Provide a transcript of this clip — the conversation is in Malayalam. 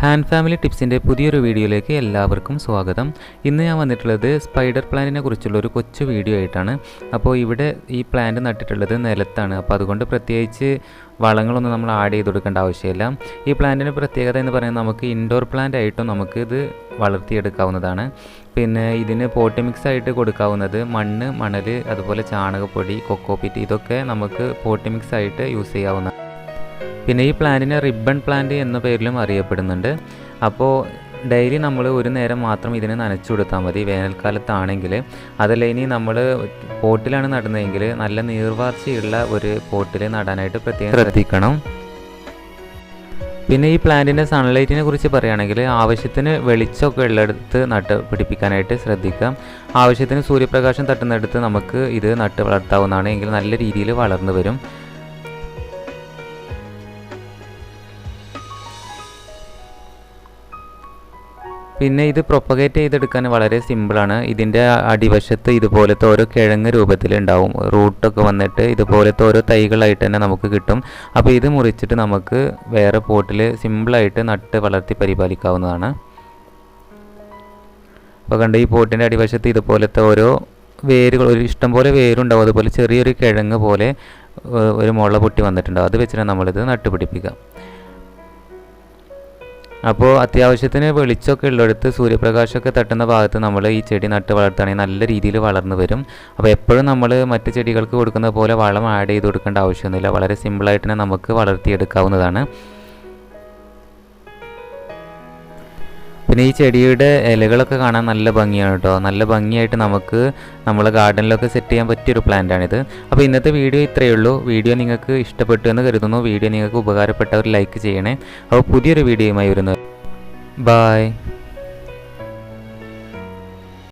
ഹാൻഡ് ഫാമിലി ടിപ്സിൻ്റെ പുതിയൊരു വീഡിയോയിലേക്ക് എല്ലാവർക്കും സ്വാഗതം. ഇന്ന് ഞാൻ വന്നിട്ടുള്ളത് സ്പൈഡർ പ്ലാന്റിനെ കുറിച്ചുള്ള ഒരു കൊച്ചു വീഡിയോ ആയിട്ടാണ്. അപ്പോൾ ഇവിടെ ഈ പ്ലാന്റ് നട്ടിട്ടുള്ളത് നിലത്താണ്. അപ്പോൾ അതുകൊണ്ട് പ്രത്യേകിച്ച് വളങ്ങളൊന്നും നമ്മൾ ആഡ് ചെയ്ത് കൊടുക്കേണ്ട ആവശ്യമില്ല. ഈ പ്ലാന്റിൻ്റെ പ്രത്യേകത എന്ന് പറയുന്നത് നമുക്ക് ഇൻഡോർ പ്ലാന്റ് ആയിട്ടും നമുക്ക് ഇത് വളർത്തിയെടുക്കാവുന്നതാണ്. പിന്നെ ഇതിന് പോട്ടി മിക്സ് ആയിട്ട് കൊടുക്കാവുന്നത് മണ്ണ്, മണൽ, അതുപോലെ ചാണകപ്പൊടി, കൊക്കോപിറ്റ്, ഇതൊക്കെ നമുക്ക് പോട്ടി മിക്സ് ആയിട്ട് യൂസ് ചെയ്യാവുന്നതാണ്. പിന്നെ ഈ പ്ലാന്റിനെ റിബൺ പ്ലാന്റ് എന്ന പേരിലും അറിയപ്പെടുന്നുണ്ട്. അപ്പോൾ ഡെയിലി നമ്മൾ ഒരു നേരം മാത്രം ഇതിനെ നനച്ചു കൊടുത്താൽ മതി വേനൽക്കാലത്താണെങ്കിൽ. അതല്ല ഇനി നമ്മൾ പോട്ടിലാണ് നടുന്നതെങ്കിൽ നല്ല നീർവാർച്ചയുള്ള ഒരു പോട്ടിൽ നടാനായിട്ട് പ്രത്യേകം ശ്രദ്ധിക്കണം. പിന്നെ ഈ പ്ലാന്റിൻ്റെ സൺലൈറ്റിനെ കുറിച്ച് പറയുകയാണെങ്കിൽ ആവശ്യത്തിന് വെളിച്ചമൊക്കെ ഉള്ളിടത്ത് നട്ട് പിടിപ്പിക്കാനായിട്ട് ശ്രദ്ധിക്കാം. ആവശ്യത്തിന് സൂര്യപ്രകാശം തട്ടുന്നിടത്ത് നമുക്ക് ഇത് നട്ട് വളർത്താവുന്നതാണ്. എങ്കിൽ നല്ല രീതിയിൽ വളർന്നു വരും. പിന്നെ ഇത് പ്രൊപ്പഗേറ്റ് ചെയ്തെടുക്കാൻ വളരെ സിമ്പിളാണ്. ഇതിൻ്റെ അടിവശത്ത് ഇതുപോലത്തെ ഓരോ കിഴങ്ങ് രൂപത്തിലുണ്ടാവും. റൂട്ടൊക്കെ വന്നിട്ട് ഇതുപോലത്തെ ഓരോ തൈകളായിട്ട് തന്നെ നമുക്ക് കിട്ടും. അപ്പോൾ ഇത് മുറിച്ചിട്ട് നമുക്ക് വേറെ പോട്ടിൽ സിമ്പിളായിട്ട് നട്ട് വളർത്തി പരിപാലിക്കാവുന്നതാണ്. അപ്പോൾ കണ്ട് ഈ പോട്ടിൻ്റെ അടിവശത്ത് ഇതുപോലത്തെ ഓരോ വേരുകൾ, ഒരു ഇഷ്ടംപോലെ വേരുണ്ടാവും. അതുപോലെ ചെറിയൊരു കിഴങ്ങ് പോലെ ഒരു മുള പൊട്ടി വന്നിട്ടുണ്ടാവും. അത് വെച്ചിട്ട് നമ്മളിത് നട്ടുപിടിപ്പിക്കാം. അപ്പോൾ അത്യാവശ്യത്തിന് വെളിച്ചമൊക്കെ ഉള്ളിടത്ത് സൂര്യപ്രകാശമൊക്കെ തട്ടുന്ന ഭാഗത്ത് നമ്മൾ ഈ ചെടി നട്ട് വളർത്തുകയാണെങ്കിൽ നല്ല രീതിയിൽ വളർന്നു വരും. അപ്പോൾ എപ്പോഴും നമ്മൾ മറ്റ് ചെടികൾക്ക് കൊടുക്കുന്ന പോലെ വളം ആഡ് ചെയ്ത് കൊടുക്കേണ്ട ആവശ്യമൊന്നുമില്ല. വളരെ സിമ്പിളായിട്ട് തന്നെ നമുക്ക് വളർത്തിയെടുക്കാവുന്നതാണ്. പിന്നെ ഈ ചെടിയുടെ ഇലകളൊക്കെ കാണാൻ നല്ല ഭംഗിയാണ് കേട്ടോ. നല്ല ഭംഗിയായിട്ട് നമുക്ക് നമ്മളെ ഗാർഡനിലൊക്കെ സെറ്റ് ചെയ്യാൻ പറ്റിയൊരു പ്ലാന്റാണിത്. അപ്പോൾ ഇന്നത്തെ വീഡിയോ ഇത്രയേ ഉള്ളൂ. വീഡിയോ നിങ്ങൾക്ക് ഇഷ്ടപ്പെട്ടു എന്ന് കരുതുന്നു. വീഡിയോ നിങ്ങൾക്ക് ഉപകാരപ്പെട്ടവർ ലൈക്ക് ചെയ്യണേ. അപ്പോൾ പുതിയൊരു വീഡിയോയുമായി വരുന്നു. ബൈ.